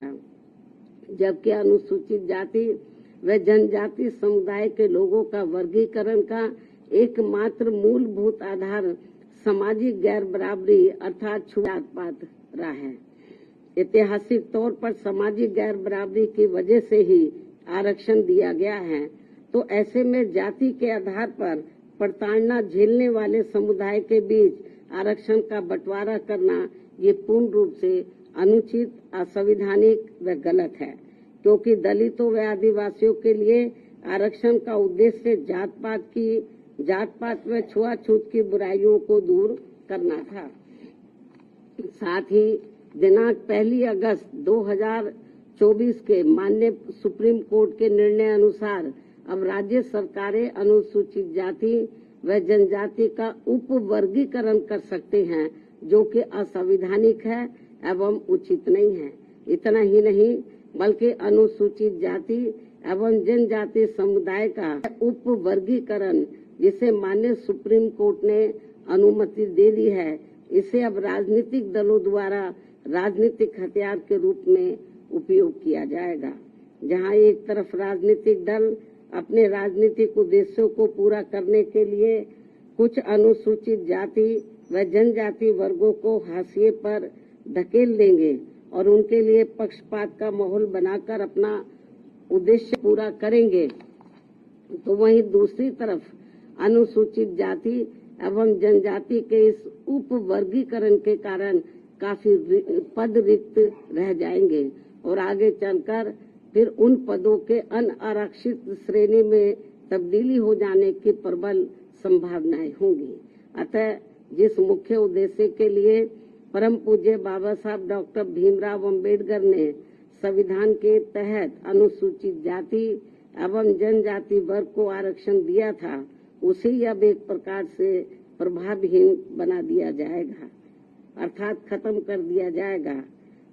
जबकि अनुसूचित जाति व जनजाति समुदाय के लोगों का वर्गीकरण का एकमात्र मूलभूत आधार सामाजिक गैर बराबरी अर्थात छूत-पात रहा है। ऐतिहासिक तौर पर सामाजिक गैर बराबरी की वजह से ही आरक्षण दिया गया है, तो ऐसे में जाति के आधार पर प्रताड़ना झेलने वाले समुदाय के बीच आरक्षण का बंटवारा करना ये पूर्ण रूप से अनुचित, असंवैधानिक व गलत है, क्योंकि दलितों व आदिवासियों के लिए आरक्षण का उद्देश्य जात पात व छुआछूत की बुराइयों को दूर करना था। साथ ही दिनांक 1 अगस्त 2024 के माननीय सुप्रीम कोर्ट के निर्णय अनुसार अब राज्य सरकारें अनुसूचित जाति व जनजाति का उप वर्गीकरण कर सकते हैं, जो कि असंवैधानिक है एवं उचित नहीं है। इतना ही नहीं बल्कि अनुसूचित जाति एवं जनजाति समुदाय का उप वर्गीकरण जिसे माननीय सुप्रीम कोर्ट ने अनुमति दे दी है, इसे अब राजनीतिक दलों द्वारा राजनीतिक हथियार के रूप में उपयोग किया जाएगा। जहां एक तरफ राजनीतिक दल अपने राजनीतिक उद्देश्यों को पूरा करने के लिए कुछ अनुसूचित जाति व जनजाति वर्गों को हाशिए पर धकेल देंगे और उनके लिए पक्षपात का माहौल बनाकर अपना उद्देश्य पूरा करेंगे, तो वहीं दूसरी तरफ अनुसूचित जाति एवं जनजाति के इस उप वर्गीकरण के कारण काफी पद रिक्त रह जाएंगे और आगे चलकर फिर उन पदों के अनारक्षित श्रेणी में तब्दीली हो जाने की प्रबल संभावनाएं होंगी। अतः जिस मुख्य उद्देश्य के लिए परम पूज्य बाबा साहब डॉक्टर भीमराव अंबेडकर ने संविधान के तहत अनुसूचित जाति एवं जनजाति वर्ग को आरक्षण दिया था, उसे अब एक प्रकार से प्रभावहीन बना दिया जाएगा, अर्थात खत्म कर दिया जाएगा।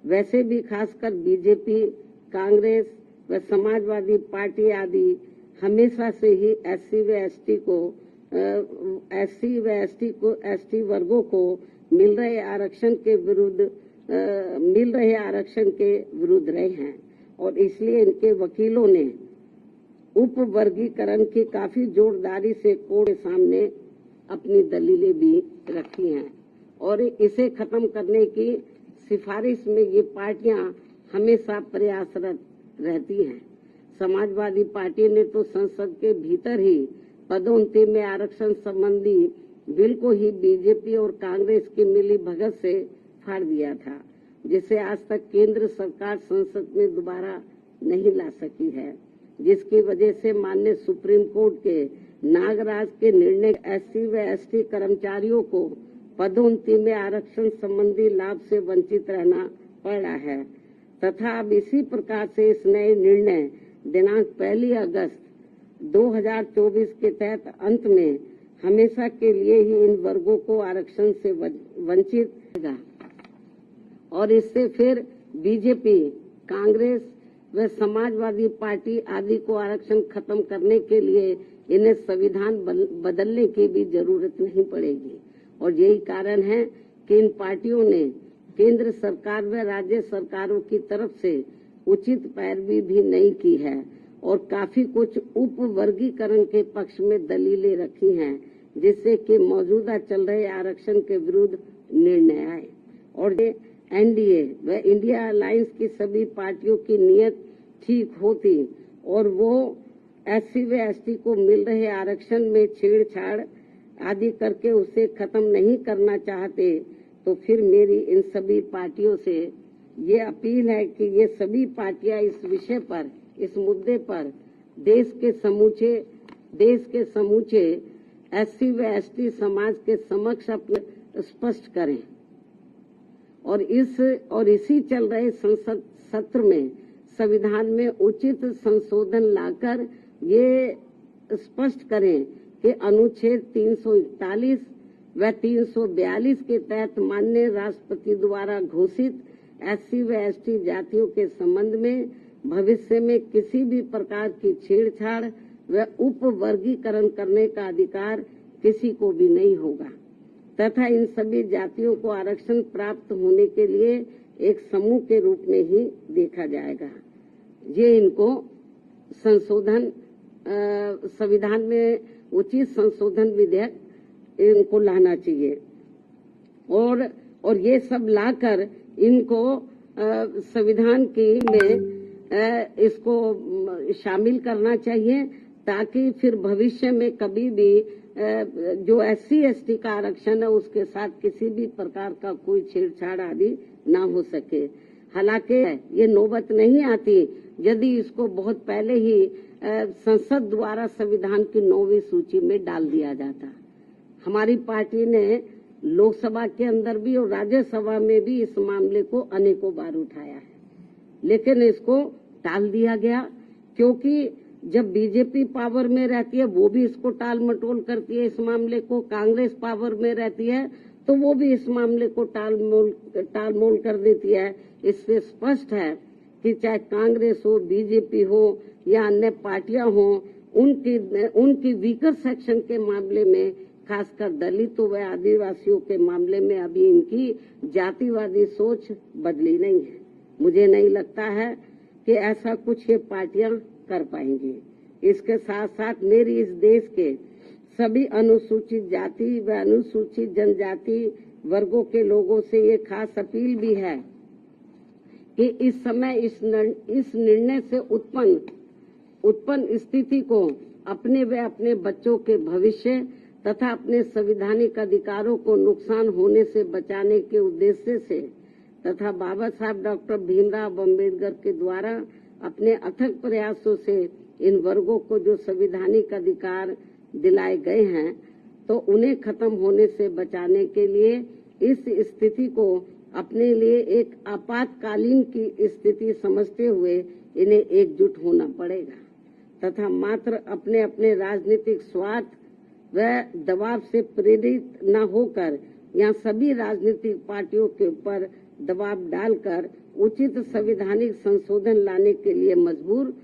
वैसे भी खासकर बीजेपी, कांग्रेस व समाजवादी पार्टी आदि हमेशा से ही एसटी वर्गों को मिल रहे आरक्षण के विरुद्ध रहे हैं और इसलिए इनके वकीलों ने उप वर्गीकरण की काफी जोरदारी से कोर्ट के सामने अपनी दलीलें भी रखी हैं और इसे खत्म करने की सिफारिश में ये पार्टियां हमेशा प्रयासरत रहती हैं। समाजवादी पार्टी ने तो संसद के भीतर ही पदोन्नति में आरक्षण संबंधी बिल को ही बीजेपी और कांग्रेस की मिली भगत से फाड़ दिया था, जिसे आज तक केंद्र सरकार संसद में दोबारा नहीं ला सकी है, जिसकी वजह से माननीय सुप्रीम कोर्ट के नागराज के निर्णय एससी व एसटी कर्मचारियों को पदोन्नति में आरक्षण संबंधी लाभ से वंचित रहना पड़ा है तथा अब इसी प्रकार से इस नए निर्णय दिनांक 1 अगस्त 2024 के तहत अंत में हमेशा के लिए ही इन वर्गों को आरक्षण से वंचित रहेगा और इससे फिर बीजेपी, कांग्रेस व समाजवादी पार्टी आदि को आरक्षण खत्म करने के लिए इन्हें संविधान बदलने की भी जरूरत नहीं पड़ेगी। और यही कारण है कि इन पार्टियों ने केंद्र सरकार व राज्य सरकारों की तरफ से उचित पैरवी भी नहीं की है और काफी कुछ उप वर्गीकरण के पक्ष में दलीलें रखी हैं, जिससे कि मौजूदा चल रहे आरक्षण के विरुद्ध निर्णय आए और एनडीए व इंडिया अलायंस की सभी पार्टियों की नीयत ठीक होती और वो एससी व एसटी को मिल रहे आरक्षण में छेड़छाड़ आदि करके उसे खत्म नहीं करना चाहते, तो फिर मेरी इन सभी पार्टियों से ये अपील है कि ये सभी पार्टियां इस विषय पर, इस मुद्दे पर देश के समूचे एससी व एसटी समाज के समक्ष अपने स्पष्ट करें और इसी चल रहे संसद सत्र में संविधान में उचित संशोधन लाकर ये स्पष्ट करें कि अनुच्छेद 341 व 342 के तहत माननीय राष्ट्रपति द्वारा घोषित एससी व एसटी जातियों के संबंध में भविष्य में किसी भी प्रकार की छेड़छाड़ व उप वर्गीकरण करने का अधिकार किसी को भी नहीं होगा तथा इन सभी जातियों को आरक्षण प्राप्त होने के लिए एक समूह के रूप में ही देखा जाएगा। ये इनको संशोधन संविधान में उचित संशोधन विधेयक इनको लाना चाहिए और ये सब लाकर इनको संविधान की में इसको शामिल करना चाहिए, ताकि फिर भविष्य में कभी भी जो SC/ST का आरक्षण है उसके साथ किसी भी प्रकार का कोई छेड़छाड़ आदि ना हो सके। हालांकि ये नौबत नहीं आती यदि इसको बहुत पहले ही संसद द्वारा संविधान की 9वीं सूची में डाल दिया जाता। हमारी पार्टी ने लोकसभा के अंदर भी और राज्यसभा में भी इस मामले को अनेकों बार उठाया है, लेकिन इसको टाल दिया गया, क्योंकि जब बीजेपी पावर में रहती है वो भी इसको टाल मटोल करती है। इस मामले को कांग्रेस पावर में रहती है तो वो भी इस मामले को टालमोल कर देती है। इससे स्पष्ट है कि चाहे कांग्रेस हो, बीजेपी हो या अन्य पार्टियां हो, उनकी वीकर सेक्शन के मामले में, खासकर दलितों व आदिवासियों के मामले में अभी इनकी जातिवादी सोच बदली नहीं है। मुझे नहीं लगता है कि ऐसा कुछ ये पार्टियां कर पाएंगी। इसके साथ साथ मेरी इस देश के सभी अनुसूचित जाति व अनुसूचित जनजाति वर्गों के लोगों से ये खास अपील भी है कि इस समय इस निर्णय से उत्पन्न स्थिति को अपने व अपने बच्चों के भविष्य तथा अपने संवैधानिक अधिकारों को नुकसान होने से बचाने के उद्देश्य से तथा बाबा साहब डॉक्टर भीमराव अम्बेडकर के द्वारा अपने अथक प्रयासों से इन वर्गों को जो संवैधानिक अधिकार दिलाए गए हैं, तो उन्हें खत्म होने से बचाने के लिए इस स्थिति को अपने लिए एक आपातकालीन की स्थिति समझते हुए इन्हें एकजुट होना पड़ेगा तथा मात्र अपने अपने राजनीतिक स्वार्थ व दबाव से प्रेरित न होकर यहाँ सभी राजनीतिक पार्टियों के ऊपर दबाव डालकर उचित संवैधानिक संशोधन लाने के लिए मजबूर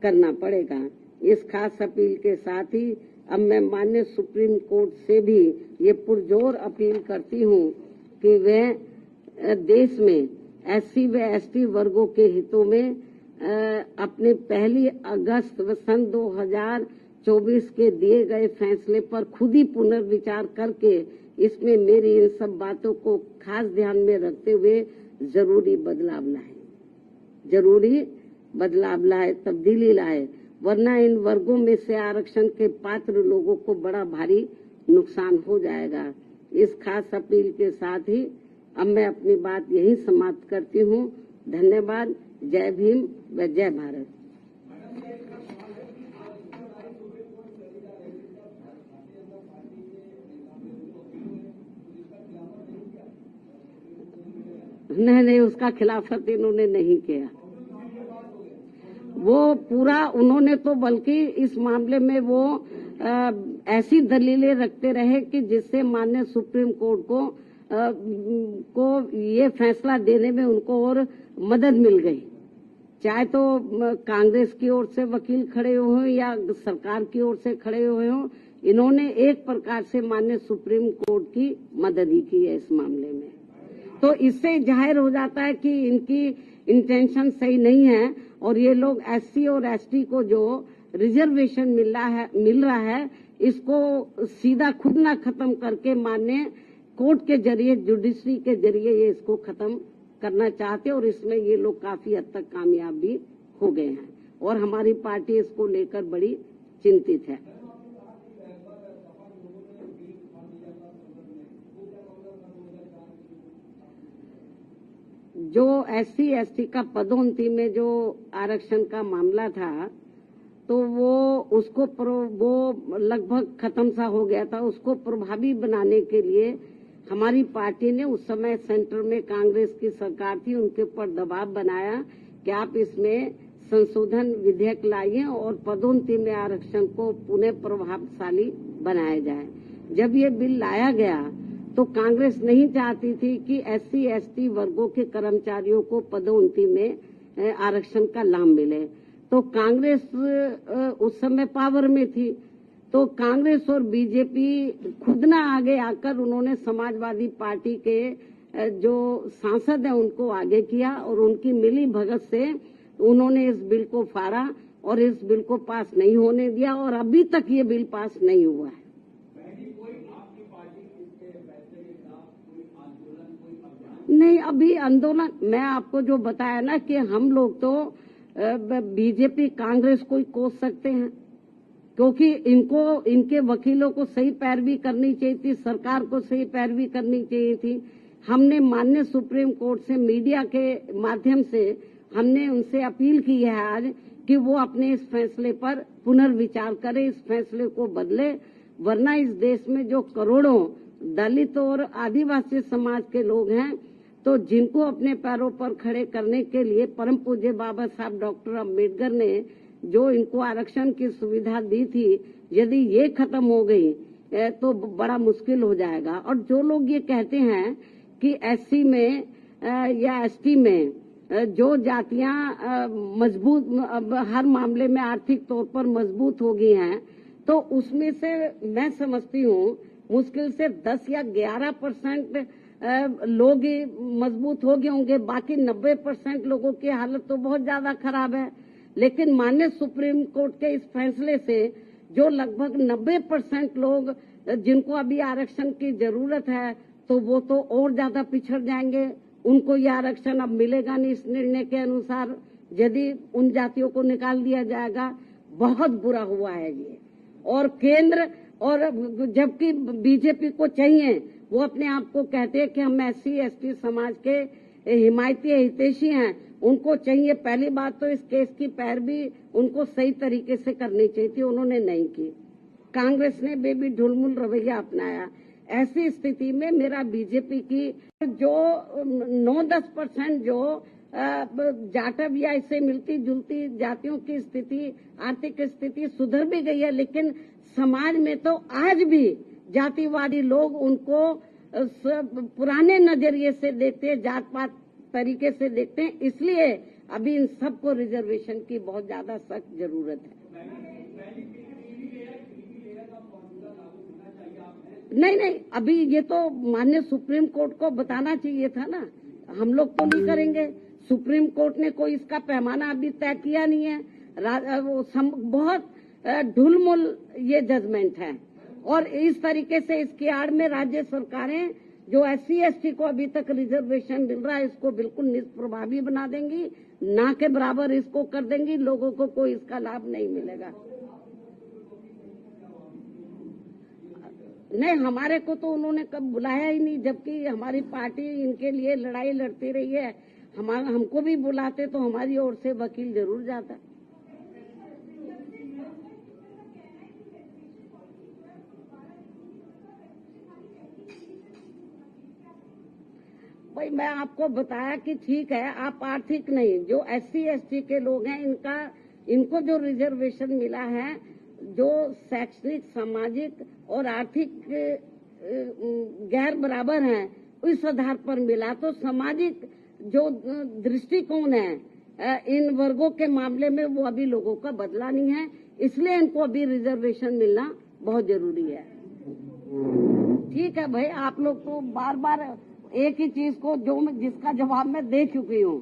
करना पड़ेगा। इस खास अपील के साथ ही अब मैं माननीय सुप्रीम कोर्ट से भी ये पुरजोर अपील करती हूँ कि वह देश में SC व ST वर्गों के हितों में अपने 1 अगस्त सन 2024 के दिए गए फैसले पर खुद ही पुनर्विचार करके इसमें मेरी इन सब बातों को खास ध्यान में रखते हुए जरूरी बदलाव लाए, तब्दीली लाए, वरना इन वर्गों में से आरक्षण के पात्र लोगों को बड़ा भारी नुकसान हो जाएगा। इस खास अपील के साथ ही अब मैं अपनी बात यही समाप्त करती हूँ। धन्यवाद। जय भीम व जय भारत। नहीं, उसका खिलाफत इन्होंने नहीं किया। वो पूरा उन्होंने तो बल्कि इस मामले में वो ऐसी दलीलें रखते रहे कि जिससे माननीय सुप्रीम कोर्ट को ये फैसला देने में उनको और मदद मिल गई। चाहे तो कांग्रेस की ओर से वकील खड़े हो या सरकार की ओर से खड़े हुए हो, इन्होंने एक प्रकार से माननीय सुप्रीम कोर्ट की मदद ही की है इस मामले में। तो इससे जाहिर हो जाता है कि इनकी इंटेंशन सही नहीं है और ये लोग SC और ST को जो रिजर्वेशन मिल रहा है इसको सीधा खुद ना खत्म करके माननीय कोर्ट के जरिए, जुडिशरी के जरिए ये इसको खत्म करना चाहते और इसमें ये लोग काफी हद तक कामयाब भी हो गए हैं और हमारी पार्टी इसको लेकर बड़ी चिंतित है। जो SC/ST का पदोन्नति में जो आरक्षण का मामला था तो वो लगभग खत्म सा हो गया था। उसको प्रभावी बनाने के लिए हमारी पार्टी ने उस समय सेंटर में कांग्रेस की सरकार थी, उनके ऊपर दबाव बनाया कि आप इसमें संशोधन विधेयक लाइए और पदोन्नति में आरक्षण को पुनः प्रभावशाली बनाया जाए। जब ये बिल लाया गया तो कांग्रेस नहीं चाहती थी कि SC/ST वर्गों के कर्मचारियों को पदोन्नति में आरक्षण का लाभ मिले। तो कांग्रेस उस समय पावर में थी, तो कांग्रेस और बीजेपी खुद ना आगे आकर उन्होंने समाजवादी पार्टी के जो सांसद हैं उनको आगे किया और उनकी मिली भगत से उन्होंने इस बिल को फाड़ा और इस बिल को पास नहीं होने दिया और अभी तक ये बिल पास नहीं हुआ है। नहीं, अभी आंदोलन मैं आपको जो बताया ना कि हम लोग तो बीजेपी कांग्रेस को ही कोस सकते हैं, क्योंकि इनको इनके वकीलों को सही पैरवी करनी चाहिए थी, सरकार को सही पैरवी करनी चाहिए थी। हमने माननीय सुप्रीम कोर्ट से मीडिया के माध्यम से हमने उनसे अपील की है आज कि वो अपने इस फैसले पर पुनर्विचार करें, इस फैसले को बदले, वरना इस देश में जो करोड़ों दलित और आदिवासी समाज के लोग हैं, तो जिनको अपने पैरों पर खड़े करने के लिए परम पूज्य बाबा साहब डॉक्टर अम्बेडकर ने जो इनको आरक्षण की सुविधा दी थी, यदि ये खत्म हो गई तो बड़ा मुश्किल हो जाएगा। और जो लोग ये कहते हैं कि एससी में या एसटी में जो जातियां मजबूत हर मामले में आर्थिक तौर पर मजबूत हो गई हैं, तो उसमें से मैं समझती हूँ मुश्किल से 10 या 11% लोग ही मजबूत हो गए होंगे, बाकी 90% लोगों की हालत तो बहुत ज्यादा खराब है। लेकिन माननीय सुप्रीम कोर्ट के इस फैसले से जो लगभग 90% लोग जिनको अभी आरक्षण की जरूरत है, तो वो तो और ज्यादा पिछड़ जाएंगे, उनको ये आरक्षण अब मिलेगा नहीं। इस निर्णय के अनुसार यदि उन जातियों को निकाल दिया जाएगा, बहुत बुरा हुआ है ये। और केंद्र और जबकि बीजेपी को चाहिए, वो अपने आप को कहते हैं कि हम एससी एसटी समाज के हिमायती हितैषी हैं, उनको चाहिए पहली बात तो इस केस की पैरवी उनको सही तरीके से करनी चाहिए थी, उन्होंने नहीं की। कांग्रेस ने बेबी ढुलमुल रवैया अपनाया। ऐसी स्थिति में मेरा बीजेपी की जो 9-10% जो जाटव या इससे मिलती जुलती जातियों की स्थिति, आर्थिक स्थिति सुधर भी गई है, लेकिन समाज में तो आज भी जातिवादी लोग उनको पुराने नजरिए से देखते हैं, जात पात तरीके से देखते हैं। इसलिए अभी इन सबको रिजर्वेशन की बहुत ज्यादा सख्त जरूरत है। नहीं, अभी ये तो माननीय सुप्रीम कोर्ट को बताना चाहिए था ना, हम लोग तो नहीं करेंगे। सुप्रीम कोर्ट ने कोई इसका पैमाना अभी तय किया नहीं है। बहुत ढुलमुल ये जजमेंट है और इस तरीके से इसकी आड़ में राज्य सरकारें जो एससी एसटी को अभी तक रिजर्वेशन मिल रहा है, इसको बिल्कुल निष्प्रभावी बना देंगी, ना के बराबर इसको कर देंगी, लोगों को कोई इसका लाभ नहीं मिलेगा। नहीं, हमारे को तो उन्होंने कब बुलाया ही नहीं, जबकि हमारी पार्टी इनके लिए लड़ाई लड़ती रही है। हमको भी बुलाते तो हमारी ओर से वकील जरूर जाता। भाई मैं आपको बताया कि ठीक है, आप आर्थिक नहीं, जो एससी एसटी के लोग हैं इनको जो रिजर्वेशन मिला है, जो शैक्षणिक सामाजिक और आर्थिक गैर बराबर हैं, इस आधार पर मिला। तो सामाजिक जो दृष्टिकोण है इन वर्गों के मामले में वो अभी लोगों का बदला नहीं है, इसलिए इनको अभी रिजर्वेशन मिलना बहुत जरूरी है। ठीक है भाई, आप लोग तो बार बार एक ही चीज को जिसका जवाब मैं दे चुकी हूँ।